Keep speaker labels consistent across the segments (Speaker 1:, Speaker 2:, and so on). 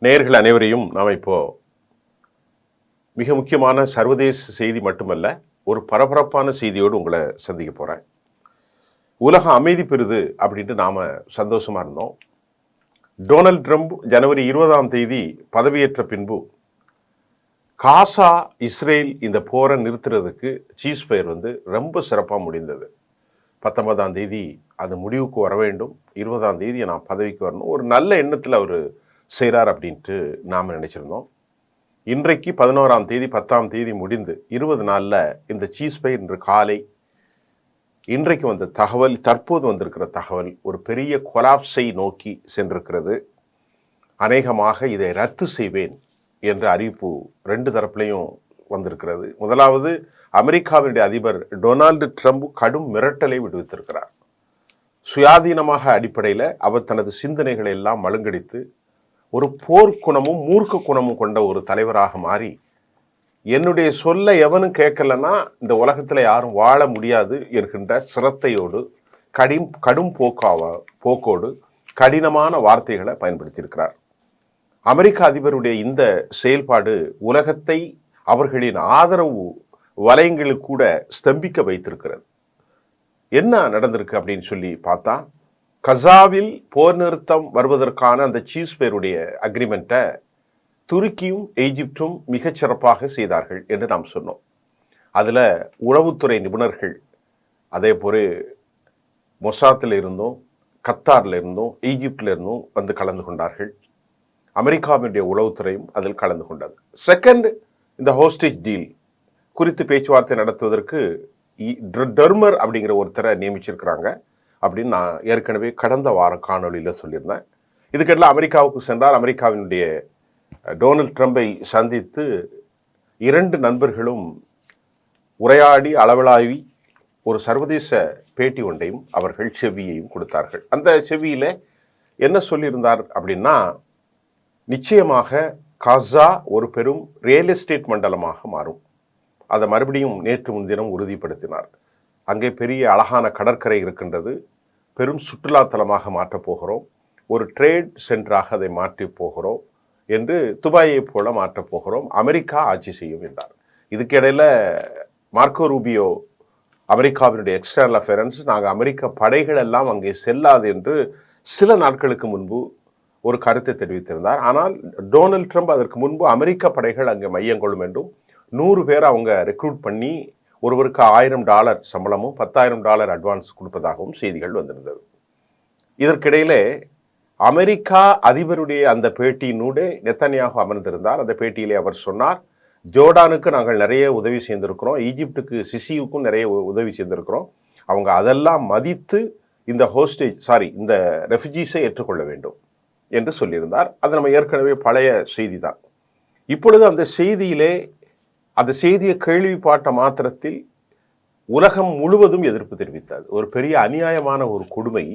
Speaker 1: நேயர்கள் அனைவரையும் நாம் இப்போ மிக முக்கியமான சர்வதேச செய்தி மட்டுமல்ல, ஒரு பரபரப்பான செய்தியோடு உங்களை சந்திக்க போகிறேன். உலகம் அமைதி பெறுது அப்படின்ட்டு நாம் சந்தோஷமாக இருந்தோம். டொனால்ட் ட்ரம்ப் ஜனவரி 20 பதவியேற்ற பின்பு காசா இஸ்ரேல் இந்த போரை நிறுத்துறதுக்கு சீஸ்ஃபயர் ரொம்ப சிறப்பாக முடிந்தது. 19 அது முடிவுக்கு வர வேண்டும், 20 நான் பதவிக்கு வரணும், ஒரு நல்ல எண்ணத்தில் அவர் செய்கிறார் அப்படின்ட்டு நாம் நினச்சிருந்தோம். இன்றைக்கு 11 10 முடிந்து 20 நாளில் இந்த சீஸ்ஃபயர் இன்று காலை இன்றைக்கு வந்த தகவல், தற்போது வந்திருக்கிற தகவல் ஒரு பெரிய கொலாப்ஸை நோக்கி சென்றிருக்கிறது. அநேகமாக இதை ரத்து செய்வேன் என்ற அறிவிப்பு 2 தரப்புலையும் வந்திருக்கிறது. முதலாவது, அமெரிக்காவினுடைய அதிபர் டொனால்டு ட்ரம்ப் கடும் மிரட்டலை விடுவித்திருக்கிறார். சுயாதீனமாக அடிப்படையில் அவர் தனது சிந்தனைகளை எல்லாம் மழுங்கடித்து ஒரு போர்க்குணமும் மூர்க்க குணமும் கொண்ட ஒரு தலைவராக மாறி, என்னுடைய சொல்ல எவனும் கேட்கலன்னா இந்த உலகத்தில் யாரும் வாழ முடியாது என்கின்ற சிரத்தையோடு கடும் போக்கோடு கடினமான வார்த்தைகளை பயன்படுத்தியிருக்கிறார். அமெரிக்க அதிபருடைய இந்த செயல்பாடு உலகத்தை அவர்களின் ஆதரவு வலயங்களுக்கு கூட ஸ்தம்பிக்க வைத்திருக்கிறது. என்ன நடந்திருக்கு அப்படின்னு சொல்லி பார்த்தா, கசாவில் போர் நிறுத்தம் வருவதற்கான அந்த சீஸ்ஃபயருடைய அக்ரிமெண்ட்டை துருக்கியும் எகிப்தும் மிகச்சிறப்பாக செய்தார்கள் என்று நாம் சொன்னோம். அதில் உளவுத்துறை நிபுணர்கள், அதே போல் மொசாத்தில் இருந்தும் கத்தாரில் இருந்தும் ஈஜிப்டில் இருந்தும் வந்து கலந்து கொண்டார்கள். அமெரிக்காவினுடைய உளவுத்துறையும் அதில் கலந்து கொண்டது. செகண்ட், இந்த ஹோஸ்டேஜ் டீல் குறித்து பேச்சுவார்த்தை நடத்துவதற்கு டெர்மர் அப்படிங்கிற ஒருத்தரை நியமிச்சிருக்கிறாங்க அப்படின்னு நான் ஏற்கனவே கடந்த வாரம் காணொலியில் சொல்லியிருந்தேன். இதுக்கெல்லாம் அமெரிக்காவுக்கு சென்றார். அமெரிக்காவினுடைய டொனால்ட் ட்ரம்பை சந்தித்து 2 நண்பர்களும் உரையாடி அளவலாவி ஒரு சர்வதேச பேட்டி ஒன்றையும் அவர்கள் செவியையும் கொடுத்தார்கள். அந்த செவியில் என்ன சொல்லியிருந்தார் அப்படின்னா, நிச்சயமாக காசா ஒரு பெரும் ரியல் எஸ்டேட் மண்டலமாக மாறும். அதை மறுபடியும் நேற்று முன்தினம் உறுதிப்படுத்தினார். அங்கே பெரிய அழகான கடற்கரை இருக்கின்றது, பெரும் சுற்றுலாத்தலமாக மாற்றப் போகிறோம், ஒரு ட்ரேட் சென்டராக அதை மாற்றி போகிறோம் என்று, துபாயை போல மாற்றப் போகிறோம், அமெரிக்கா ஆட்சி செய்யும் என்றார். இதுக்கிடையில் மார்க்கோ ரூபியோ, அமெரிக்காவினுடைய எக்ஸ்டர்னல் அஃபேர்ஸ், நாங்கள் அமெரிக்க படைகள் எல்லாம் அங்கே செல்லாது என்று சில நாட்களுக்கு முன்பு ஒரு கருத்தை தெரிவித்திருந்தார். ஆனால் டொனால்ட் ட்ரம்ப் அதற்கு முன்பு அமெரிக்க படைகள் அங்கே மையம் கொள்ளும் என்றும் 100 பேர் அவங்க ரெக்ரூட் பண்ணி ஒருவருக்கு $1000 சம்பளமும் $10,000 அட்வான்ஸ் கொடுப்பதாகவும் செய்திகள் வந்திருந்தது. இதற்கிடையிலே அமெரிக்கா அதிபருடைய அந்த பேட்டியினூடே நெத்தன்யாகு அமர்ந்திருந்தார். அந்த பேட்டியிலே அவர் சொன்னார், ஜோர்டானுக்கு நாங்கள் நிறைய உதவி செய்திருக்கிறோம், ஈஜிப்டுக்கு சிசியுக்கும் நிறைய உதவி செய்திருக்கிறோம், அவங்க அதெல்லாம் மதித்து இந்த ரெஃப்யூஜிஸை ஏற்றுக்கொள்ள வேண்டும் என்று சொல்லியிருந்தார். அது நம்ம ஏற்கனவே பழைய செய்தி தான். இப்பொழுது அந்த செய்தியை கேள்விப்பட்ட மாத்திரத்தில் உலகம் முழுவதும் எதிர்ப்பு தெரிவித்தது. ஒரு பெரிய அநியாயமான ஒரு கொடுமை.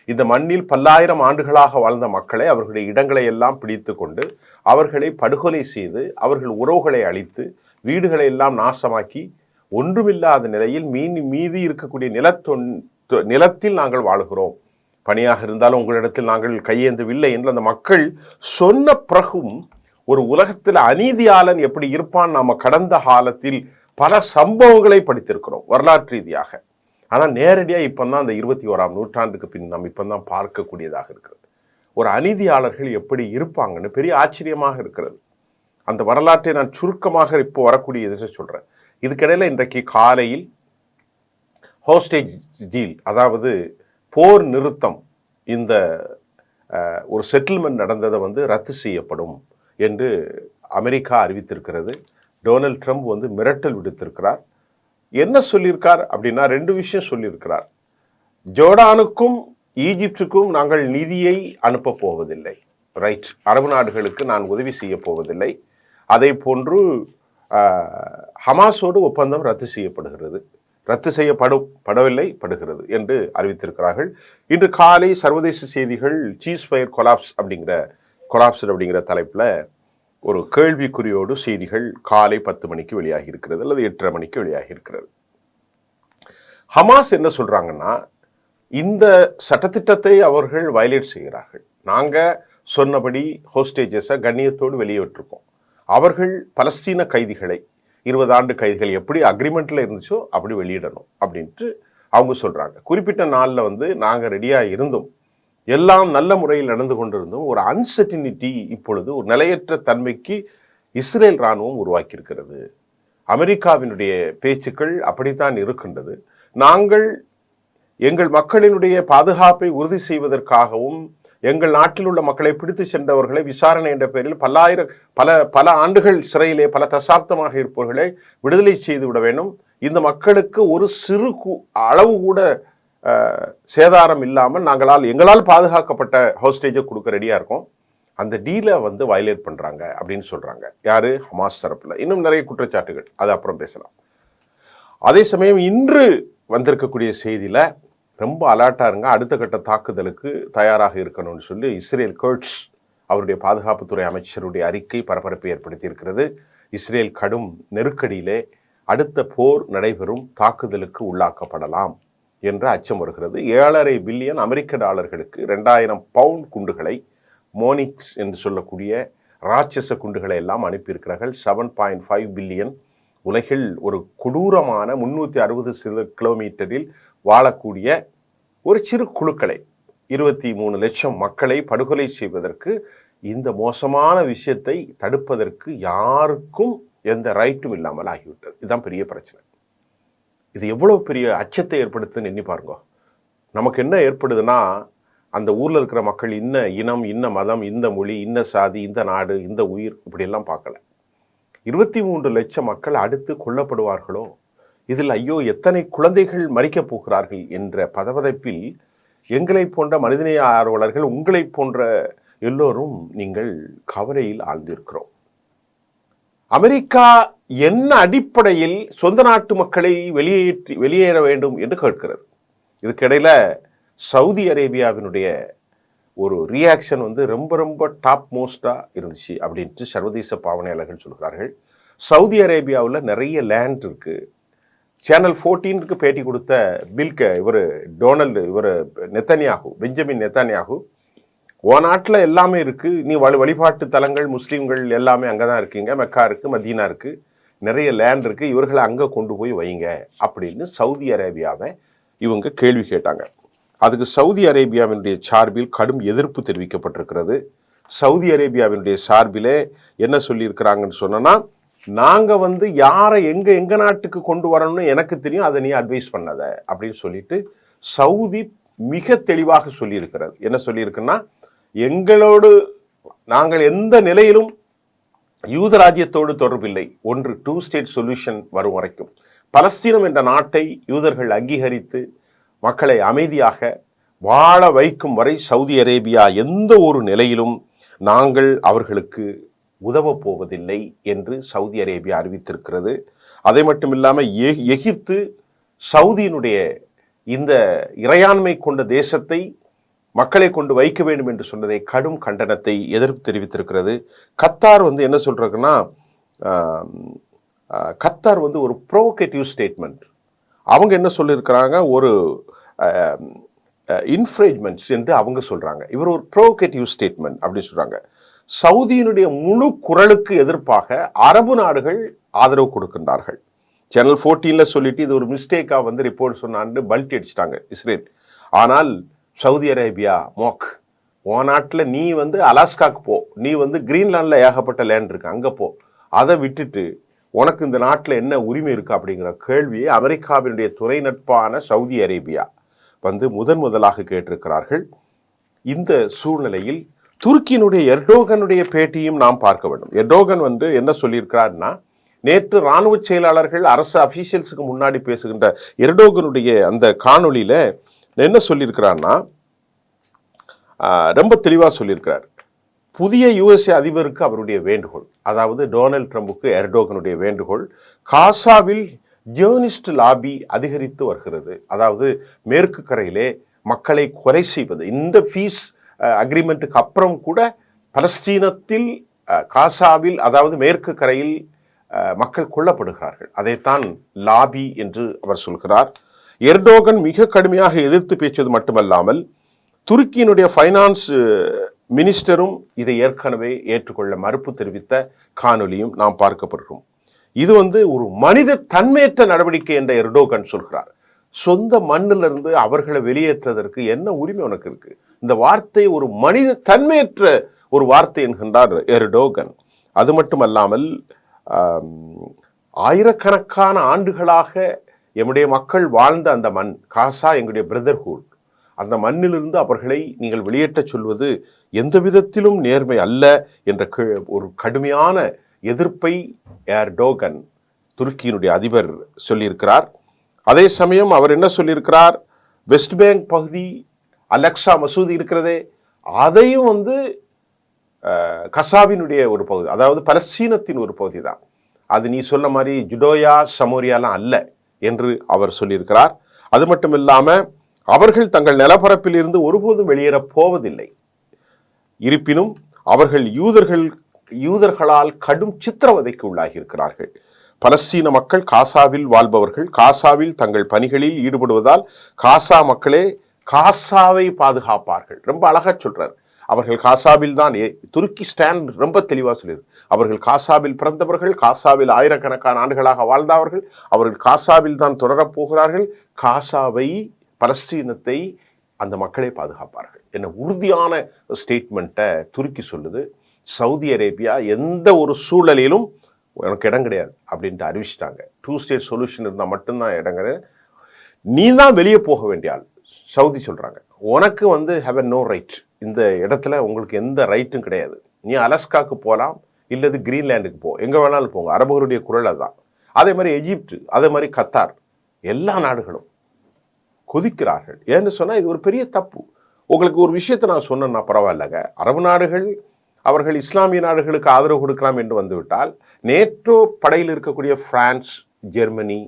Speaker 1: இந்த மண்ணில் பல்லாயிரம் ஆண்டுகளாக வாழ்ந்த மக்களை, அவர்களுடைய இடங்களை எல்லாம் பிடித்து கொண்டு அவர்களை படுகொலை செய்து, அவர்கள் உறவுகளை அழித்து, வீடுகளை எல்லாம் நாசமாக்கி, ஒன்றுமில்லாத நிலையில் மீதி இருக்கக்கூடிய நிலத்தில் நாங்கள் வாழுகிறோம், பணியாக இருந்தாலும் உங்களிடத்தில் நாங்கள் கையேந்தவில்லை என்று அந்த மக்கள் சொன்ன பிறகும் ஒரு உலகத்தில் அநீதியாளன் எப்படி இருப்பான் நாம கடந்த காலத்தில் பல சம்பவங்களை படித்திருக்கிறோம் வரலாற்று ரீதியாக. ஆனால் நேரடியாக இப்போ தான் அந்த 21ஆம் நூற்றாண்டுக்கு பின் நாம் இப்போ தான் பார்க்கக்கூடியதாக இருக்கிறது. ஒரு அநீதியாளர்கள் எப்படி இருப்பாங்கன்னு பெரிய ஆச்சரியமாக இருக்கிறது. அந்த வரலாற்றை நான் சுருக்கமாக இப்போ வரக்கூடிய இதை சொல்கிறேன். இதுக்கிடையில் இன்றைக்கு காலையில் ஹோஸ்டேஜ் டீல், அதாவது போர் நிறுத்தம், இந்த ஒரு செட்டில்மெண்ட் நடந்ததை ரத்து செய்யப்படும் என்று அமெரிக்கா அறிவித்திருக்கிறது. டொனால்ட் ட்ரம்ப் மிரட்டல் விடுத்திருக்கிறார். என்ன சொல்லியிருக்கார் அப்படின்னா, 2 விஷயம் சொல்லியிருக்கிறார். ஜோர்டானுக்கும் ஈஜிப்டுக்கும் நாங்கள் நிதியை அனுப்ப போவதில்லை, ரைட், அரபு நாடுகளுக்கு நான் உதவி செய்ய போவதில்லை. அதே போன்று ஹமாஸோடு ஒப்பந்தம் ரத்து செய்யப்படவில்லை என்று அறிவித்திருக்கிறார்கள். இன்று காலை சர்வதேச செய்திகள் சீஸ்ஃபயர் கொலாப்ஸ் அப்படிங்கிற தலைப்பில் ஒரு கேள்விக்குறியோடு செய்திகள் காலை 10 மணிக்கு வெளியாகி இருக்கிறது, அல்லது 8:30 மணிக்கு வெளியாகி இருக்கிறது. ஹமாஸ் என்ன சொல்றாங்கன்னா, இந்த சட்டத்திட்டத்தை அவர்கள் வயலேட் செய்கிறார்கள். நாங்கள் சொன்னபடி ஹோஸ்டேஜஸை கண்ணியத்தோடு வெளியே விட்டுருக்கோம். அவர்கள் பலஸ்தீன கைதிகளை 20 ஆண்டு கைதிகள் எப்படி அக்ரிமெண்ட்டில் இருந்துச்சோ அப்படி வெளியிடணும் அப்படின்ட்டு அவங்க சொல்கிறாங்க. குறிப்பிட்ட நாளில் வந்து நாங்கள் ரெடியாக இருந்தோம், எல்லாம் நல்ல முறையில் நடந்து கொண்டிருந்தோம். ஒரு அன்சர்டினிட்டி, இப்பொழுது ஒரு நிலையற்ற தன்மைக்கு இஸ்ரேல் இராணுவம் உருவாக்கியிருக்கிறது. அமெரிக்காவினுடைய பேச்சுக்கள் அப்படித்தான் இருக்கின்றது. நாங்கள் எங்கள் மக்களினுடைய பாதுகாப்பை உறுதி செய்வதற்காகவும் எங்கள் நாட்டில் உள்ள மக்களை பிடித்து சென்றவர்களை விசாரணை என்ற பெயரில் பல ஆண்டுகள் சிறையிலே பல தசாப்தமாக இருப்பவர்களை விடுதலை செய்து விட வேண்டும். இந்த மக்களுக்கு ஒரு சிறு அளவு கூட சேதாரம் இல்லாமல் எங்களால் பாதுகாக்கப்பட்ட ஹோஸ்டேஜை கொடுக்க ரெடியாக இருக்கோம். அந்த டீலை வந்து வயலேட் பண்ணுறாங்க அப்படின்னு சொல்கிறாங்க. யார்? ஹமாஸ் தரப்பில். இன்னும் நிறைய குற்றச்சாட்டுகள், அது அப்புறம் பேசலாம். அதே சமயம் இன்று வந்திருக்கக்கூடிய செய்தியில் ரொம்ப அலர்ட்டாக இருங்க, அடுத்த கட்ட தாக்குதலுக்கு தயாராக இருக்கணும்னு சொல்லி இஸ்ரேல் கர்ட்ஸ் அவருடைய பாதுகாப்புத்துறை அமைச்சருடைய அறிக்கை பரபரப்பை ஏற்படுத்தி இருக்கிறது. இஸ்ரேல் கடும் நெருக்கடியிலே அடுத்த போர் நடைபெறும், தாக்குதலுக்கு உள்ளாக்கப்படலாம் என்ற அச்சம் வருகிறது. 7.5 பில்லியன் அமெரிக்க டாலர்களுக்கு 2000 பவுண்ட் குண்டுகளை, மோனிக்ஸ் என்று சொல்லக்கூடிய ராட்சச குண்டுகளை எல்லாம் அனுப்பியிருக்கிறார்கள். 7.5 பில்லியன் உலகில் ஒரு கொடூரமான 360 கிலோமீட்டரில் வாழக்கூடிய ஒரு சிறு குழுக்களை, 23 லட்சம் மக்களை படுகொலை செய்வதற்கு, இந்த மோசமான விஷயத்தை தடுப்பதற்கு யாருக்கும் எந்த ரைட்டும் இல்லாமல் ஆகிவிட்டது. இதுதான் பெரிய பிரச்சனை. இது எவ்வளவு பெரிய அச்சத்தை ஏற்படுத்துன்னு எண்ணி பாருங்க. நமக்கு என்ன ஏற்படுதுன்னா, அந்த ஊரில் இருக்கிற மக்கள் இன்ன இனம், இன்ன மதம், இந்த மொழி, இன்ன சாதி, இந்த நாடு, இந்த உயிர், இப்படியெல்லாம் பார்க்கல. 23 லட்சம் மக்கள் அடுத்து கொல்லப்படுவார்களோ, இதில் ஐயோ எத்தனை குழந்தைகள் மறிக்கப் போகிறார்கள் என்ற பதவதைப்பில் எங்களை போன்ற மனிதநேய ஆர்வலர்கள், உங்களை போன்ற எல்லோரும் நீங்கள் கவலையில் ஆழ்ந்திருக்கிறோம். அமெரிக்கா என்ன அடிப்படையில் சொந்த நாட்டு மக்களை வெளியேற வேண்டும் என்று கேட்கிறது. இதுக்கிடையில் சவுதி அரேபியாவினுடைய ஒரு ரியாக்ஷன் வந்து ரொம்ப ரொம்ப டாப் மோஸ்டாக இருந்துச்சு அப்படின்ட்டு சர்வதேச பாவனையாளர்கள் சொல்கிறார்கள். சவுதி அரேபியாவில் நிறைய லேண்ட் இருக்குது. சேனல் 14க்கு பேட்டி கொடுத்த பெஞ்சமின் நெத்தன்யாகு, உன் நாட்டில் எல்லாமே இருக்குது, நீ வழிபாட்டு தலங்கள், முஸ்லீம்கள் எல்லாமே அங்கே தான் இருக்கீங்க, மெக்கா இருக்குது, மதீனா இருக்குது, நிறைய லேண்ட் இருக்குது, இவர்களை அங்கே கொண்டு போய் வைங்க அப்படின்னு சவுதி அரேபியாவை இவங்க கேள்வி கேட்டாங்க. அதுக்கு சவுதி அரேபியாவினுடைய சார்பில் கடும் எதிர்ப்பு தெரிவிக்கப்பட்டிருக்கிறது. சவுதி அரேபியாவினுடைய சார்பிலே என்ன சொல்லியிருக்கிறாங்கன்னு சொன்னோன்னா, நாங்கள் வந்து யாரை எங்கள் நாட்டுக்கு கொண்டு வரணும்னு எனக்கு தெரியும், அதை நீ அட்வைஸ் பண்ணத அப்படின்னு சொல்லிட்டு சவுதி மிக தெளிவாக சொல்லியிருக்கிறது. என்ன சொல்லியிருக்குன்னா, எங்களோடு நாங்கள் எந்த நிலையிலும் யூத ராஜ்யத்தோடு தொடர்பில்லை, ஒன்று 2 ஸ்டேட் சொல்யூஷன் வரும் வரைக்கும் பலஸ்தீனம் என்ற நாட்டை யூதர்கள் அங்கீகரித்து மக்களை அமைதியாக வாழ வைக்கும் வரை சவுதி அரேபியா எந்த ஒரு நிலையிலும் நாங்கள் அவர்களுக்கு உதவப் போவதில்லை என்று சவுதி அரேபியா அறிவித்திருக்கிறது. அதை மட்டும் இல்லாமல் எகிப்து சவுதியினுடைய இந்த இறையாண்மை கொண்ட தேசத்தை மக்களை கொண்டு வைக்க வேண்டும் என்று சொன்னதை கடும் கண்டனத்தை எதிர்ப்பு தெரிவித்திருக்கிறது. கத்தார் வந்து என்ன சொல்றாங்கன்னா, கத்தார் வந்து ஒரு ப்ரோவோகேட்டிவ் ஸ்டேட்மெண்ட், அவங்க என்ன சொல்லியிருக்கிறாங்க, ஒரு இன்ஃப்ரேஜ்மெண்ட்ஸ் என்று அவங்க சொல்றாங்க. இவர் ஒரு ப்ரோவோகேட்டிவ் ஸ்டேட்மெண்ட் அப்படின்னு சொல்றாங்க. சவுதியினுடைய முழு குரலுக்கு எதிர்ப்பாக அரபு நாடுகள் ஆதரவு கொடுக்கின்றார்கள். சேனல் 14ல சொல்லிட்டு இது ஒரு மிஸ்டேக்காக வந்து ரிப்போர்ட் சொன்னான்னு பல்ட்டி அடிச்சிட்டாங்க இஸ்ரேல். ஆனால் சவுதி அரேபியா உன் நாட்டில் நீ வந்து அலாஸ்காக்கு போ, நீ வந்து கிரீன்லாண்டில் ஏகப்பட்ட லேண்ட் இருக்கு, அங்கே போ, அதை விட்டுட்டு உனக்கு இந்த நாட்டில் என்ன உரிமை இருக்கு அப்படிங்கிற கேள்வியை அமெரிக்காவினுடைய துணை நட்பான சவுதி அரேபியா வந்து முதலாக கேட்டிருக்கிறார்கள். இந்த சூழ்நிலையில் துருக்கியினுடைய எர்டோகனுடைய பேட்டியும் நாம் பார்க்க வேண்டும். எர்டோகன் வந்து என்ன சொல்லியிருக்கிறார்னா, நேற்று இராணுவ செயலாளர்கள் அரசு அஃபீஷியல்ஸுக்கு முன்னாடி பேசுகின்ற எர்டோகனுடைய அந்த காணொலியில என்ன சொல்லியிருக்கிறார்னா, ரொம்ப தெளிவாக சொல்லியிருக்கிறார். புதிய யுஎஸ்ஏ அதிபருக்கு அவருடைய வேண்டுகோள், அதாவது டொனால்ட் ட்ரம்புக்கு எர்டோகனுடைய வேண்டுகோள், காசாவில் ஜியோனிஸ்ட் லாபி அதிகரித்து வருகிறது. அதாவது மேற்கு கரையிலே மக்களை கொலை செய்வது, இந்த பீஸ் அக்ரிமெண்ட்டுக்கு அப்புறம் கூட பலஸ்தீனத்தில் காசாவில், அதாவது மேற்கு கரையில் மக்கள் கொல்லப்படுகிறார்கள். அதைத்தான் லாபி என்று அவர் சொல்கிறார். எர்டோகன் மிக கடுமையாக எதிர்த்து பேசியது மட்டுமல்லாமல் துருக்கியினுடைய ஃபைனான்ஸ் மினிஸ்டரும் இதை ஏற்கனவே ஏற்றுக்கொள்ள மறுப்பு தெரிவித்த காணொலியும் நாம் பார்க்கப்படுகிறோம். இது ஒரு மனித தன்மையற்ற நடவடிக்கை என்ற எர்டோகன் சொல்கிறார். சொந்த மண்ணிலிருந்து அவர்களை வெளியேற்றுவதற்கு என்ன உரிமை உனக்கு இருக்கு? இந்த வார்த்தை ஒரு மனித தன்மையற்ற ஒரு வார்த்தை என்கின்றார் எர்டோகன். அது மட்டுமல்லாமல் ஆயிரக்கணக்கான ஆண்டுகளாக எம்முடைய மக்கள் வாழ்ந்த அந்த மண் காசா, எங்களுடைய பிரதர்ஹுட், அந்த மண்ணிலிருந்து அவர்களை நீங்கள் வெளியேற்ற சொல்வது எந்த விதத்திலும் நேர்மை அல்ல என்ற ஒரு கடுமையான எதிர்ப்பை எர்டோகன், துருக்கியினுடைய அதிபர், சொல்லியிருக்கிறார். அதே சமயம் அவர் என்ன சொல்லியிருக்கிறார்? வெஸ்ட் பேங்க் பகுதி அலெக்சா மசூதி இருக்கிறதே, அதையும் கசாபினுடைய ஒரு பகுதி, அதாவது பலஸ்தீனத்தின் ஒரு பகுதி தான், அது நீ சொல்ல மாதிரி ஜுடோயா சமோரியாலாம் அல்ல என்று அவர் சொல்லியிருக்கிறார். அது மட்டும் இல்லாமல் அவர்கள் தங்கள் நிலப்பரப்பில் இருந்து ஒருபோதும் வெளியேறப் போவதில்லை. இருப்பினும் அவர்கள் யூதர்களால் கடும் சித்திரவதைக்கு உள்ளாகி இருக்கிறார்கள். பலஸ்தீன மக்கள் காசாவில் வாழ்பவர்கள் காசாவில் தங்கள் பணிகளில் ஈடுபடுவதால் காசா மக்களே காசாவை பாதுகாப்பார்கள். ரொம்ப அழகா சொல்றார். அவர்கள் காசாவில் தான், துருக்கி ஸ்டாண்ட் ரொம்ப தெளிவாக சொல்லியிருக்கு. அவர்கள் காசாவில் பிறந்தவர்கள், காசாவில் ஆயிரக்கணக்கான ஆண்டுகளாக வாழ்ந்தவர்கள், அவர்கள் காசாவில் தான் தொடரப் போகிறார்கள். காசாவை, பலஸ்தீனத்தை அந்த மக்களை பாதுகாப்பார்கள் என்ன உறுதியான ஸ்டேட்மெண்ட்டை துருக்கி சொல்லுது. சவுதி அரேபியா எந்த ஒரு சூழலிலும் உனக்கு இடம் கிடையாது அப்படின்ட்டு அறிவிச்சிட்டாங்க. 2 ஸ்டேட் சொல்யூஷன் இருந்தால் மட்டும்தான் இடம் கிடையாது, நீ தான் வெளியே போக வேண்டிய ஆள். சவுதி சொல்கிறாங்க, உனக்கு ஹேவ் நோ ரைட், இந்த இடத்துல உங்களுக்கு எந்த ரைட்டும் கிடையாது. நீ அலஸ்காக்கு போகலாம், இல்லது கிரீன்லேண்டுக்கு போ, எங்கே வேணாலும் போங்க. அரபுகளுடைய குரல் அதுதான். அதே மாதிரி எஜிப்து, அதே மாதிரி கத்தார், எல்லா நாடுகளும் கொதிக்கிறார்கள். ஏன்னு சொன்னால் இது ஒரு பெரிய தப்பு. உங்களுக்கு ஒரு விஷயத்தை நான் சொன்னேன்னா பரவாயில்லைங்க, அரபு நாடுகள் அவர்கள் இஸ்லாமிய நாடுகளுக்கு ஆதரவு கொடுக்கலாம் என்று வந்துவிட்டால், நேட்டோ படையில் இருக்கக்கூடிய பிரான்ஸ், ஜெர்மனி,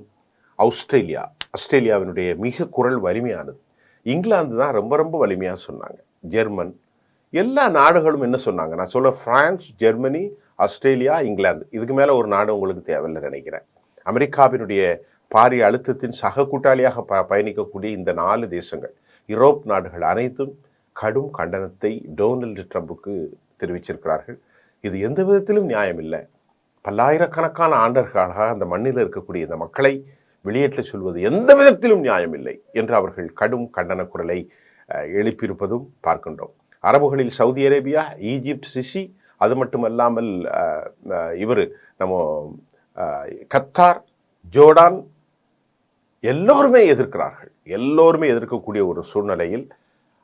Speaker 1: ஆஸ்திரேலியாவினுடைய மிக குரல் வலிமையானது. இங்கிலாந்து தான் ரொம்ப ரொம்ப வலிமையாக சொன்னாங்க. ஜெர்மன், எல்லா நாடுகளும் என்ன சொன்னாங்க? நான் சொல்ல பிரான்ஸ், ஜெர்மனி, ஆஸ்திரேலியா, இங்கிலாந்து, இதுக்கு மேலே ஒரு நாடு உங்களுக்கு தேவையில்லை நினைக்கிறேன். அமெரிக்காவினுடைய பாரிய அழுத்தத்தின் சக கூட்டாளியாக பயணிக்கக்கூடிய இந்த 4 தேசங்கள், யூரோப் நாடுகள் அனைத்தும் கடும் கண்டனத்தை டொனால்டு ட்ரம்புக்கு தெரிவிச்சிருக்கிறார்கள். இது எந்த விதத்திலும் நியாயம் இல்லை. பல்லாயிரக்கணக்கான ஆண்டுகளாக அந்த மண்ணில் இருக்கக்கூடிய இந்த மக்களை வெளியேற்ற சொல்வது எந்த விதத்திலும் நியாயம் இல்லை என்று அவர்கள் கடும் கண்டன குரலை எழுப்பியிருப்பதும் பார்க்கின்றோம். அரபுகளில் சவுதி அரேபியா, ஈஜிப்ட், சிசி, அது மட்டுமல்லாமல் கத்தார், ஜோர்டான், எல்லோருமே எதிர்க்கிறார்கள். எல்லோருமே எதிர்க்கக்கூடிய ஒரு சூழ்நிலையில்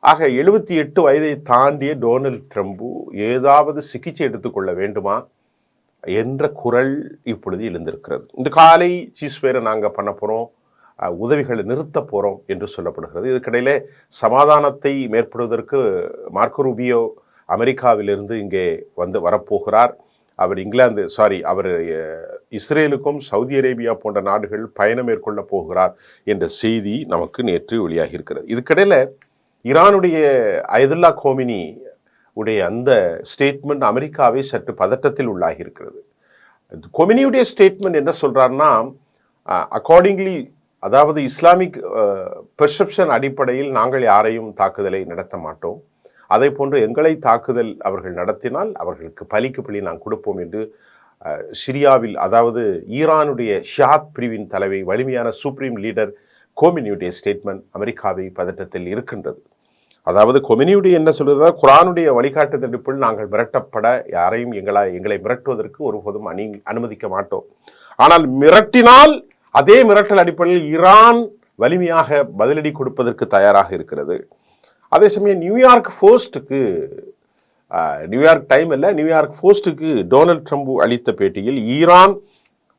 Speaker 1: 78 வயதை தாண்டிய டொனால்டு ட்ரம்பு ஏதாவது சிகிச்சை எடுத்துக்கொள்ள வேண்டுமா என்ற குரல் இப்பொழுது எழுந்திருக்கிறது. இன்று காலை சீஸ்வேரை நாங்கள் பண்ண போகிறோம், உதவிகளை நிறுத்த போகிறோம் என்று சொல்லப்படுகிறது. இதுக்கிடையிலே சமாதானத்தை மேற்படுவதற்கு மார்க்கோ ரூபியோ அமெரிக்காவிலிருந்து இங்கே வரப்போகிறார். அவர் அவர் இஸ்ரேலுக்கும் சவுதி அரேபியா போன்ற நாடுகள் பயணம் மேற்கொள்ள போகிறார் என்ற செய்தி நமக்கு நேற்று வெளியாகி இருக்கிறது. இதுக்கிடையில் ஈரானுடைய அயதுல்லா கோமினி உடைய அந்த ஸ்டேட்மெண்ட் அமெரிக்காவை சற்று பதட்டத்தில் உள்ளாகி இருக்கிறது. கொமினியுடைய ஸ்டேட்மெண்ட் என்ன சொல்றாருன்னா, அக்கார்டிங்லி, அதாவது இஸ்லாமிக் பெர்செப்ஷன் அடிப்படையில் நாங்கள் யாரையும் தாக்குதலை நடத்த மாட்டோம், அதே போன்று எங்களை தாக்குதல் அவர்கள் நடத்தினால் அவர்களுக்கு பலிக்கு பலி நாங்கள் கொடுப்போம் என்று சிரியாவில், அதாவது ஈரானுடைய ஷியாத் பிரிவின் தலைவை, வலிமையான சுப்ரீம் லீடர் கோமினியுடைய ஸ்டேட்மெண்ட் அமெரிக்காவை பதட்டத்தில் இருக்கின்றது. அதாவது கொமினியுடைய என்ன சொல்றதா, குரானுடைய வழிகாட்டுதலுக்குள் நாங்கள் மிரட்டப்பட யாரையும் எங்களை மிரட்டுவதற்கு ஒருபோதும் அனுமதிக்க மாட்டோம். ஆனால் மிரட்டினால் அதே மிரட்டல் அடிப்படையில் ஈரான் வலிமையாக பதிலடி கொடுப்பதற்கு தயாராக இருக்கிறது. அதே சமயம் நியூயார்க் போஸ்ட்டுக்கு டொனால்டு ட்ரம்ப் அளித்த பேட்டியில் ஈரான்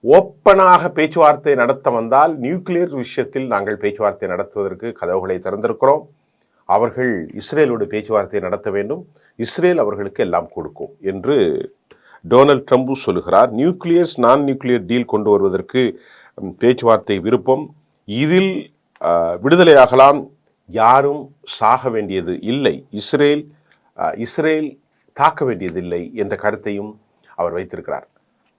Speaker 1: ஓப்பனாக பேச்சுவார்த்தை நடத்த வந்தால் நியூக்ளியர் விஷயத்தில் நாங்கள் பேச்சுவார்த்தை நடத்துவதற்கு கதவுகளை திறந்திருக்கிறோம், அவர்கள் இஸ்ரேலோடு பேச்சுவார்த்தை நடத்த வேண்டும், இஸ்ரேல் அவர்களுக்கு எல்லாம் கொடுக்கும் என்று டொனால்டு ட்ரம்ப் சொல்லுகிறார். நான் நியூக்ளியர் டீல் கொண்டு வருவதற்கு பேச்சுவார்த்தை விருப்பம், இதில் விடுதலையாகலாம், யாரும் சாக வேண்டியது இல்லை, இஸ்ரேல் தாக்க வேண்டியதில்லை என்ற கருத்தையும் அவர் வைத்திருக்கிறார்.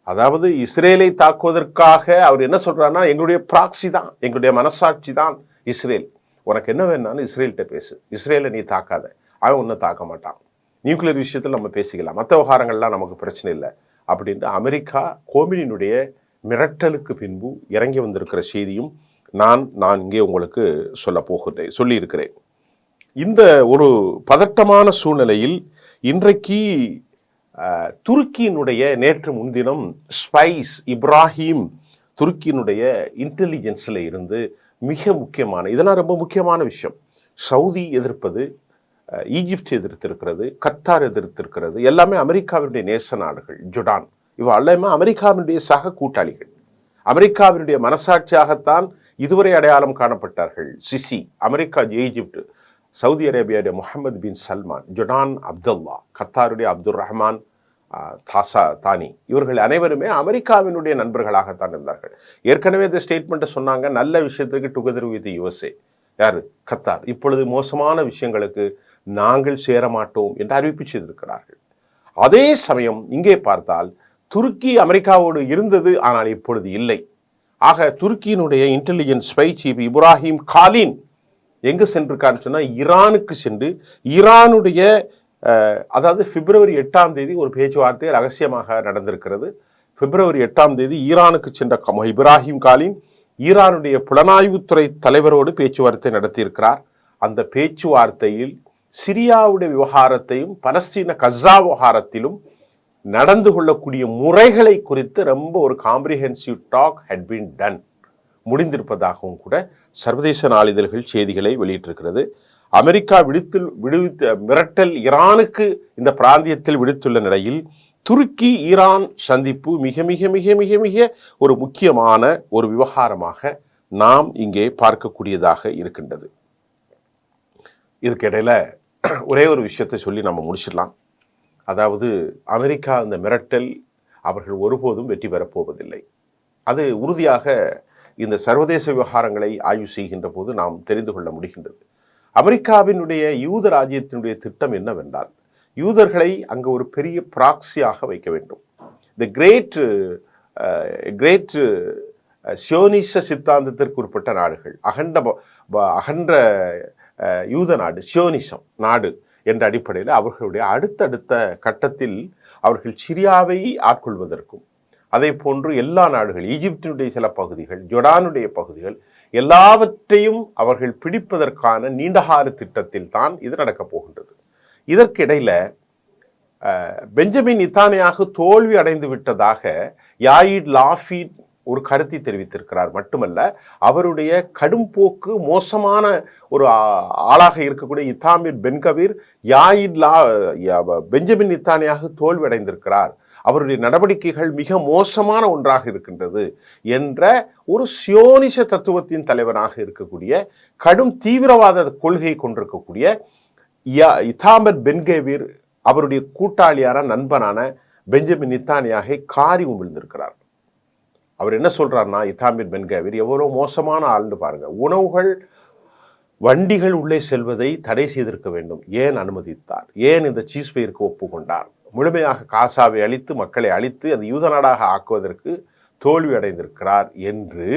Speaker 1: அதாவது இஸ்ரேலை தாக்குவதற்காக அவர் என்ன சொல்றாருன்னா, எங்களுடைய ப்ராக்சி தான், எங்களுடைய மனசாட்சி தான் இஸ்ரேல், உனக்கு என்ன வேணாலும் இஸ்ரேல்கிட்ட பேசு, இஸ்ரேலை நீ தாக்காத, அவன் ஒன்றும் தாக்க மாட்டான். நியூக்ளியர் விஷயத்தில் நம்ம பேசிக்கலாம், மற்ற விவகாரங்கள்லாம் நமக்கு பிரச்சனை இல்லை அப்படின்ட்டு அமெரிக்கா கோமினினுடைய மிரட்டலுக்கு பின்பு இறங்கி வந்திருக்கிற செய்தியும் நான் இங்கே உங்களுக்கு சொல்லியிருக்கிறேன். இந்த ஒரு பதட்டமான சூழ்நிலையில் இன்றைக்கு துருக்கியினுடைய நேற்று முன்தினம் ஸ்பைஸ் இப்ராஹிம் துருக்கியினுடைய இன்டெலிஜென்ஸில் இருந்து மிக முக்கியமான, இதெல்லாம் ரொம்ப முக்கியமான விஷயம். சவுதி எதிர்ப்பது, ஈஜிப்ட் எதிர்த்திருக்கிறது, கத்தார் எதிர்த்திருக்கிறது, எல்லாமே அமெரிக்காவினுடைய நேச நாடுகள். ஜொர்டான், இவ எல்லாமே அமெரிக்காவினுடைய சக கூட்டாளிகள். அமெரிக்காவினுடைய மனசாட்சியாகத்தான் இதுவரை அடையாளம் காணப்பட்டார்கள். சிசி அமெரிக்கா, ஈஜிப்ட், சவுதி அரேபியாவுடைய Mohammed bin Salman, Jordan Abdullah, கத்தாருடைய அப்துல் ரஹ்மான் தானி, இவர்கள் அனைவருமே அமெரிக்காவினுடைய நண்பர்களாகத்தான் இருந்தார்கள். ஏற்கனவே இந்த ஸ்டேட்மெண்ட்டை சொன்னாங்க, நல்ல விஷயத்துக்கு டுகெதர் வித் யுஎஸ்ஏ, யாரு, கத்தார், இப்பொழுது மோசமான விஷயங்களுக்கு நாங்கள் சேரமாட்டோம் என்று அறிவிப்பு செய்திருக்கிறார்கள். அதே சமயம் இங்கே பார்த்தால் துருக்கி அமெரிக்காவோடு இருந்தது, ஆனால் இப்பொழுது இல்லை. ஆக துருக்கியினுடைய இன்டெலிஜென்ஸ் ஸ்பை சீஃப் இப்ராஹிம் காலின் எங்கு சென்றிருக்காருன்னு சொன்னால் ஈரானுக்கு சென்று ஈரானுடைய அதாவது பிப்ரவரி 8 ஒரு பேச்சுவார்த்தை ரகசியமாக நடந்திருக்கிறது. பிப்ரவரி 8 ஈரானுக்கு சென்ற இப்ராஹிம் காலின் ஈரானுடைய புலனாய்வுத்துறை தலைவரோடு பேச்சுவார்த்தை நடத்தியிருக்கிறார். அந்த பேச்சுவார்த்தையில் சிரியாவுடைய விவகாரத்தையும் பலஸ்தீன கஸா விவகாரத்திலும் நடந்து கொள்ளக்கூடிய முறைகளை குறித்து ரொம்ப ஒரு comprehensive talk had been done, முடிந்திருப்பதாகவும் கூட சர்வதேச நாளிதழ்கள் செய்திகளை வெளியிட்டிருக்கிறது. அமெரிக்கா விடுவித்த மிரட்டல் ஈரானுக்கு இந்த பிராந்தியத்தில் விடுத்துள்ள நிலையில் துருக்கி ஈரான் சந்திப்பு மிக மிக மிக மிக மிக ஒரு முக்கியமான ஒரு விவகாரமாக நாம் இங்கே பார்க்கக்கூடியதாக இருக்கின்றது. இதுக்கிடையில் ஒரே ஒரு விஷயத்தை சொல்லி நம்ம முடிச்சிடலாம். அதாவது அமெரிக்கா இந்த மிரட்டல் அவர்கள் ஒருபோதும் வெற்றி பெறப்போவதில்லை. அது உறுதியாக இந்த சர்வதேச விவகாரங்களை ஆய்வு செய்கின்ற போது நாம் தெரிந்து கொள்ள முடிகின்றது. அமெரிக்காவினுடைய யூத ராஜ்யத்தினுடைய திட்டம் என்னவென்றால், யூதர்களை அங்கு ஒரு பெரிய ப்ராக்சியாக வைக்க வேண்டும். தி கிரேட் சியோனிச சித்தாந்தத்திற்கு உட்பட்ட நாடுகள், அகன்ற யூத நாடு, சியோனிசம் நாடு என்ற அடிப்படையில் அவர்களுடைய அடுத்தடுத்த கட்டத்தில் அவர்கள் சிரியாவை ஆட்கொள்வதற்கும், அதே போன்று எல்லா நாடுகள், ஈஜிப்டினுடைய சில பகுதிகள், ஜொர்டானுடைய பகுதிகள் எல்லாவற்றையும் அவர்கள் பிடிப்பதற்கான நீண்டகால திட்டத்தில் தான் இது நடக்கப் போகின்றது. இதற்கிடையில் பெஞ்சமின் நெதன்யாகு தோல்வி அடைந்து விட்டதாக யாயிட் லாபிட் ஒரு கருத்தை தெரிவித்திருக்கிறார். மட்டுமல்ல, அவருடைய கடும்போக்கு மோசமான ஒரு ஆளாக இருக்கக்கூடிய இத்தாமிர் பென்கவீர் பெஞ்சமின் நெதன்யாகு தோல்வி அடைந்திருக்கிறார், அவருடைய நடவடிக்கைகள் மிக மோசமான ஒன்றாக இருக்கின்றது என்ற ஒரு சியோனிச தத்துவத்தின் தலைவனாக இருக்கக்கூடிய, கடும் தீவிரவாத கொள்கை கொண்டிருக்கக்கூடிய இத்தாமர் பென்கவீர் அவருடைய கூட்டாளியான நண்பனான பெஞ்சமின் நெதன்யாகை காரி உமிழ்ந்திருக்கிறார். அவர் என்ன சொல்றாருன்னா, இத்தாமர் பென்கவீர் எவ்வளோ மோசமான ஆள்னு பாருங்க. உணவுகள், வண்டிகள் உள்ளே செல்வதை தடை செய்திருக்க வேண்டும், ஏன் அனுமதித்தார்? ஏன் இந்த சீஸ் பயிருக்கு ஒப்புக்கொண்டார்? முழுமையாக காசாவை அழித்து, மக்களை அழித்து அது யூத நாடாக ஆக்குவதற்கு தோல்வி அடைந்திருக்கிறார் என்று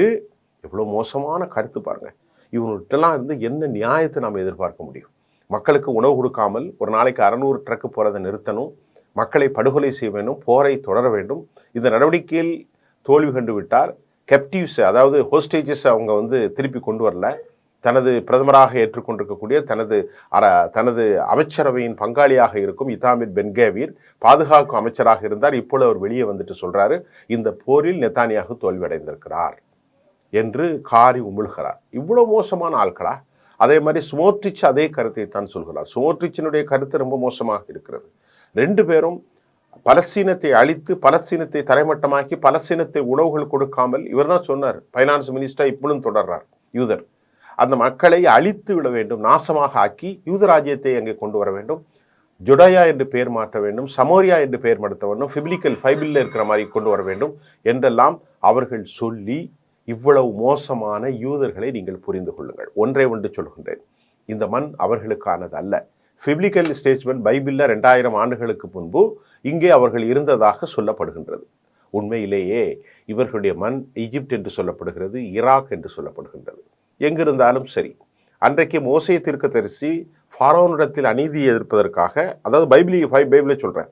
Speaker 1: எவ்வளோ மோசமான கருத்து பாருங்க. இவங்கள்ட்டெல்லாம் இருந்து என்ன நியாயத்தை நாம் எதிர்பார்க்க முடியும்? மக்களுக்கு உணவு கொடுக்காமல் ஒரு நாளைக்கு 600 ட்ரக்கு போகிறதை நிறுத்தணும், மக்களை படுகொலை செய்ய வேண்டும், போரை தொடர வேண்டும். இந்த நடவடிக்கையில் தோல்வி கண்டு விட்டார். கெப்டிவ்ஸ், அதாவது ஹோஸ்டேஜஸ் அவங்க திருப்பி கொண்டு வரல. தனது பிரதமராக ஏற்றுக்கொண்டிருக்கக்கூடிய தனது அமைச்சரவையின் பங்காளியாக இருக்கும் இத்தாமிர் பென்கவீர் பாதுகாப்பு அமைச்சராக இருந்தார். இப்பொழுது அவர் வெளியே வந்துட்டு சொல்றாரு, இந்த போரில் நெதன்யாகு தோல்வி அடைந்திருக்கிறார் என்று காரி உமிழ்கிறார். இவ்வளவு மோசமான ஆட்களா? அதே மாதிரி ஸ்மோட்ரிச் அதே கருத்தை தான் சொல்கிறார். ஸ்மோட்ரிச்சினுடைய கருத்து ரொம்ப மோசமாக இருக்கிறது. 2 பேரும் பலஸ்தீனத்தை அழித்து, பலஸ்தீனத்தை தரைமட்டமாக்கி, பலஸ்தீனத்தை உணவுகள் கொடுக்காமல், இவர் தான் சொன்னார், ஃபைனான்ஸ் மினிஸ்டர் இப்பொழுதும் தொடர்றார், யூதர் அந்த மக்களை அழித்து விட வேண்டும், நாசமாக ஆக்கி யூத ராஜ்யத்தை அங்கே கொண்டு வர வேண்டும், ஜுடையா என்று பெயர் மாற்ற வேண்டும், சமோரியா என்று பெயர் மாற்ற வேண்டும், பைபிளில் இருக்கிற மாதிரி கொண்டு வர வேண்டும் என்றெல்லாம் அவர்கள் சொல்லி, இவ்வளவு மோசமான யூதர்களை நீங்கள் புரிந்து கொள்ளுங்கள். ஒன்றே ஒன்று சொல்கின்றேன், இந்த மண் அவர்களுக்கானது அல்ல. பிப்ளிக்கல் ஸ்டேட்மெண்ட் பைபிளில் 2000 ஆண்டுகளுக்கு முன்பு இங்கே அவர்கள் இருந்ததாக சொல்லப்படுகின்றது. உண்மையிலேயே இவர்களுடைய மண் ஈஜிப்ட் என்று சொல்லப்படுகிறது, ஈராக் என்று சொல்லப்படுகின்றது. எங்கிருந்தாலும் சரி, அன்றைக்கு மோசே தீர்க்கதரிசி ஃபாரோனிடத்தில் அநீதியை எதிர்ப்பதற்காக, அதாவது பைபிளை சொல்கிறேன்,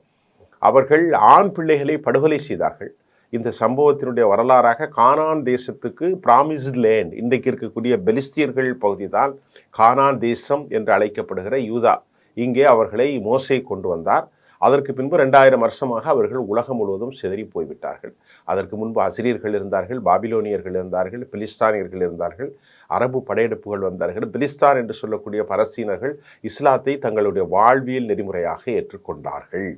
Speaker 1: அவர்கள் ஆண் பிள்ளைகளை படுகொலை செய்தார்கள். இந்த சம்பவத்தினுடைய வரலாறாக கானான் தேசத்துக்கு பிராமிஸ்ட் லேண்ட், இன்றைக்கு இருக்கக்கூடிய பெலிஸ்தியர்கள் பகுதி தான் கானான் தேசம் என்று அழைக்கப்படுகிற யூதா. இங்கே அவர்களை மோசே கொண்டு வந்தார். அதற்கு பின்பு 2000 வருஷமாக அவர்கள் உலகம் முழுவதும் சிதறி போய்விட்டார்கள். அதற்கு முன்பு அசிரியர்கள் இருந்தார்கள், பாபிலோனியர்கள் இருந்தார்கள், பிலிஸ்தானியர்கள் இருந்தார்கள், அரபு படையெடுப்புகள் வந்தார்கள். பிலிஸ்தான் என்று சொல்லக்கூடிய பலஸ்தீனர்கள் இஸ்லாத்தை தங்களுடைய வாழ்வியல் நெறிமுறையாக ஏற்றுக்கொண்டார்கள்.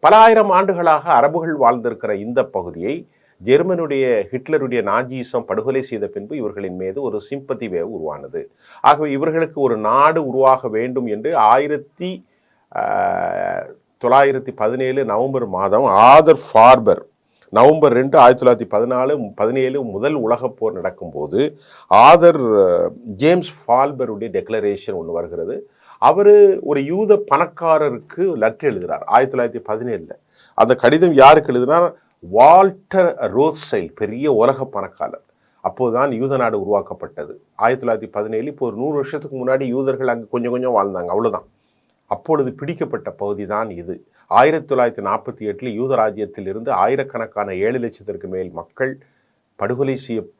Speaker 1: பல ஆயிரம் ஆண்டுகளாக அரபுகள் வாழ்ந்திருக்கிற இந்த பகுதியை ஜெர்மனுடைய ஹிட்லருடைய நாஜிசம் படுகொலை செய்த பின்பு இவர்களின் மீது ஒரு சிம்பத்தி வேவ் உருவானது. ஆகவே இவர்களுக்கு ஒரு நாடு உருவாக வேண்டும் என்று 1917 நவம்பர் மாதம் ஆதர் ஃபார்பர், நவம்பர் 2, 1917 முதல் உலகப் போர் நடக்கும்போது ஜேம்ஸ் ஃபால்பருடைய டெக்ளரேஷன் ஒன்று வருகிறது. அவர் ஒரு யூத பணக்காரருக்கு லெட்டர் எழுதுகிறார் 1917. அந்த கடிதம் யாருக்கு எழுதினார்? வால்டர் ரோத்சைல்ட், பெரிய உலக பணக்காரர். அப்போதுதான் யூத நாடு உருவாக்கப்பட்டது 1917. இப்போ ஒரு 100 வருஷத்துக்கு முன்னாடி யூதர்கள் அங்கே கொஞ்சம் கொஞ்சம் வாழ்ந்தாங்க, அவ்வளோதான். அப்பொழுது பிடிக்கப்பட்ட பகுதி தான் இது. 1948 யூத ராஜ்யத்தில் இருந்து ஆயிரக்கணக்கான 7 லட்சத்திற்கு மேல் மக்கள்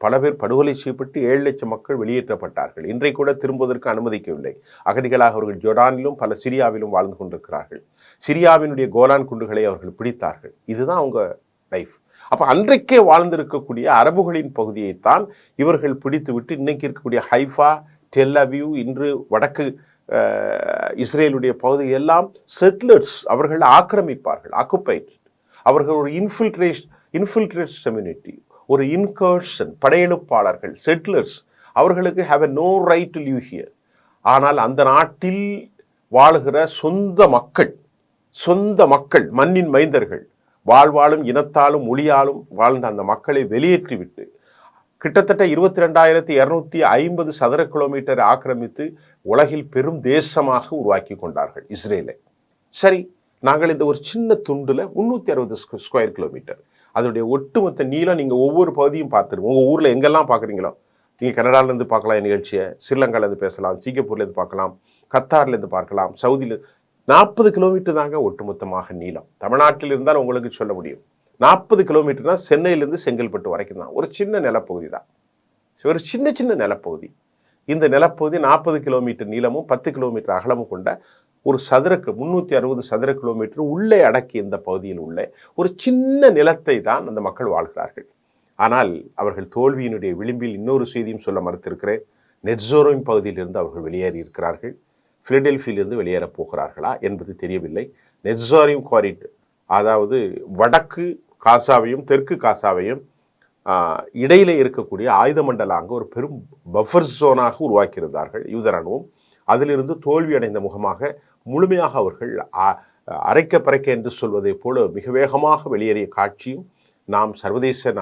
Speaker 1: பல பேர் படுகொலை செய்யப்பட்டு 7 லட்சம் மக்கள் வெளியேற்றப்பட்டார்கள். இன்றைக்கு கூட திரும்புவதற்கு அனுமதிக்கவில்லை. அகதிகளாக அவர்கள் ஜோர்டானிலும் பல சிரியாவிலும் வாழ்ந்து கொண்டிருக்கிறார்கள். சிரியாவினுடைய கோலான் குண்டுகளை அவர்கள் பிடித்தார்கள். இதுதான் அவங்க லைஃப். அப்போ அன்றைக்கே வாழ்ந்திருக்கக்கூடிய அரபுகளின் பகுதியைத்தான் இவர்கள் பிடித்துவிட்டு இன்னைக்கு இருக்கக்கூடிய ஹைஃபா, டெல் அவிவ், இன்று வடக்கு இஸ்ரேலுடைய பகுதி எல்லாம் செட்டிலர்ஸ், அவர்கள் ஆக்கிரமிப்பார்கள், ஆக்குபைட். அவர்கள் ஒரு இன்ஃபில்ட்ரேட் கம்யூனிட்டி, ஒரு இன்கர்ஷன், படையெடுப்பாளர்கள், செட்டிலர்ஸ். அவர்களுக்கு have a no right to live here. ஆனால் அந்த நாட்டில் வாழுகிற சொந்த மக்கள், மண்ணின் மைந்தர்கள், வாழ்வாலும் இனத்தாலும் மொழியாலும் வாழ்ந்த அந்த மக்களை வெளியேற்றிவிட்டு கிட்டத்தட்ட 22,250 சதுர கிலோமீட்டர் ஆக்கிரமித்து உலகில் பெரும் தேசமாக உருவாக்கி கொண்டார்கள் இஸ்ரேலை. சரி, நாங்கள் இந்த ஒரு சின்ன துண்டில் 360 ஸ்கொயர் கிலோமீட்டர், அதனுடைய ஒட்டுமொத்த நீளம் நீங்கள் ஒவ்வொரு பகுதியும் பார்த்துருங்க. உங்கள் ஊரில் எங்கெல்லாம் பார்க்குறீங்களோ, நீங்கள் கனடாலேருந்து பார்க்கலாம் என் நிகழ்ச்சியை, ஸ்ரீலங்காலேருந்து பேசலாம், சிங்கப்பூர்லேருந்து பார்க்கலாம், கத்தார்லேருந்து பார்க்கலாம், சவுதியில் 40 கிலோமீட்டர் தாங்க ஒட்டுமொத்தமாக நீளம். தமிழ்நாட்டில் இருந்தால் உங்களுக்கு சொல்ல முடியும். 40 கிலோமீட்டர்னா சென்னையிலேருந்து செங்கல்பட்டு வரைக்கும் தான். ஒரு சின்ன நிலப்பகுதி தான், ஒரு சின்ன நிலப்பகுதி. இந்த நிலப்பகுதி 40 கிலோமீட்டர் நீளமும் 10 கிலோமீட்டர் அகலமும் கொண்ட ஒரு 360 சதுர கிலோமீட்டர் உள்ளே அடக்கி இந்த பகுதியில் உள்ள ஒரு சின்ன நிலத்தை தான் அந்த மக்கள் வாழ்கிறார்கள். ஆனால் அவர்கள் தோல்வியினுடைய விளிம்பில் இன்னொரு செய்தியும் சொல்ல மறுத்திருக்கிறேன். நெட்ஸோரோம் பகுதியிலிருந்து அவர்கள் வெளியேறி இருக்கிறார்கள். பிலடெல்பியிலிருந்து வெளியேறப் போகிறார்களா என்பது தெரியவில்லை. நெட்ஸோரோம் காரிடர், அதாவது வடக்கு காசாவையும் தெற்கு காசாவையும் இடையிலே இருக்கக்கூடிய ஆயுத மண்டல அங்கே ஒரு பெரும் பஃபர் ஜோனாக உருவாக்கியிருந்தார்கள் யூத ராணுவம். அதிலிருந்து தோல்வி அடைந்த முகமாக முழுமையாக அவர்கள் அரைக்க பறைக்க என்று சொல்வதை போல மிக வேகமாக வெளியேறிய காட்சியும் நாம் சர்வதேச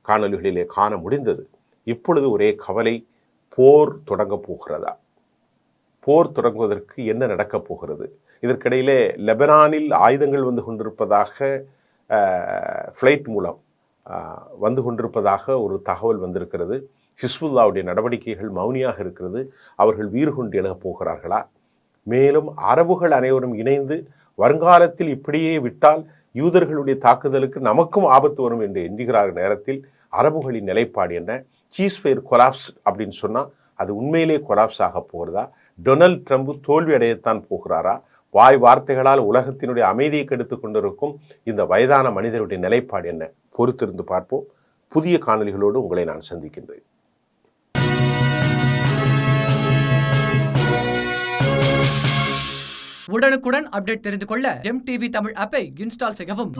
Speaker 1: காணொலிகளிலே காண முடிந்தது. இப்பொழுது ஒரே கவலை, போர் தொடங்கப் போகிறதா? போர் தொடங்குவதற்கு என்ன நடக்கப் போகிறது? இதற்கிடையிலே லெபனானில் ஆயுதங்கள் வந்து கொண்டிருப்பதாக ஃப்ளைட் மூலம் வந்து கொண்டிருப்பதாக ஒரு தகவல் வந்திருக்கிறது. ஹிஸ்புல்லாவுடைய நடவடிக்கைகள் மௌனியாக இருக்கிறது. அவர்கள் வீறு கொண்டு எழுகப் போகிறார்களா? மேலும் அரபுகள் அனைவரும் இணைந்து வருங்காலத்தில் இப்படியே விட்டால் யூதர்களுடைய தாக்குதலுக்கு நமக்கும் ஆபத்து வரும் என்று எண்ணுகிறார் நேரத்தில் அரபுகளின் நிலைப்பாடு என்ன? சீஸ்ஃபயர் கொலாப்ஸ் அப்படின்னு சொன்னால் அது உண்மையிலே கொலாப்ஸ் ஆக போகிறதா? டொனால்ட் ட்ரம்ப் தோல்வி அடையத்தான் போகிறாரா? வாய் வார்த்தைகளால் உலகத்தினுடைய அமைதியை கெடுத்து கொண்டிருக்கும் இந்த வயதான மனிதருடைய நிலைப்பாடு என்ன? பொறுத்திருந்து பார்ப்போம். புதிய காணொலிகளோடு உங்களை நான் சந்திக்கின்றேன்.
Speaker 2: உடனுக்குடன் அப்டேட் தெரிந்து கொள்ள ஜெம் டிவி தமிழ் ஆப்பை இன்ஸ்டால் செய்யவும்.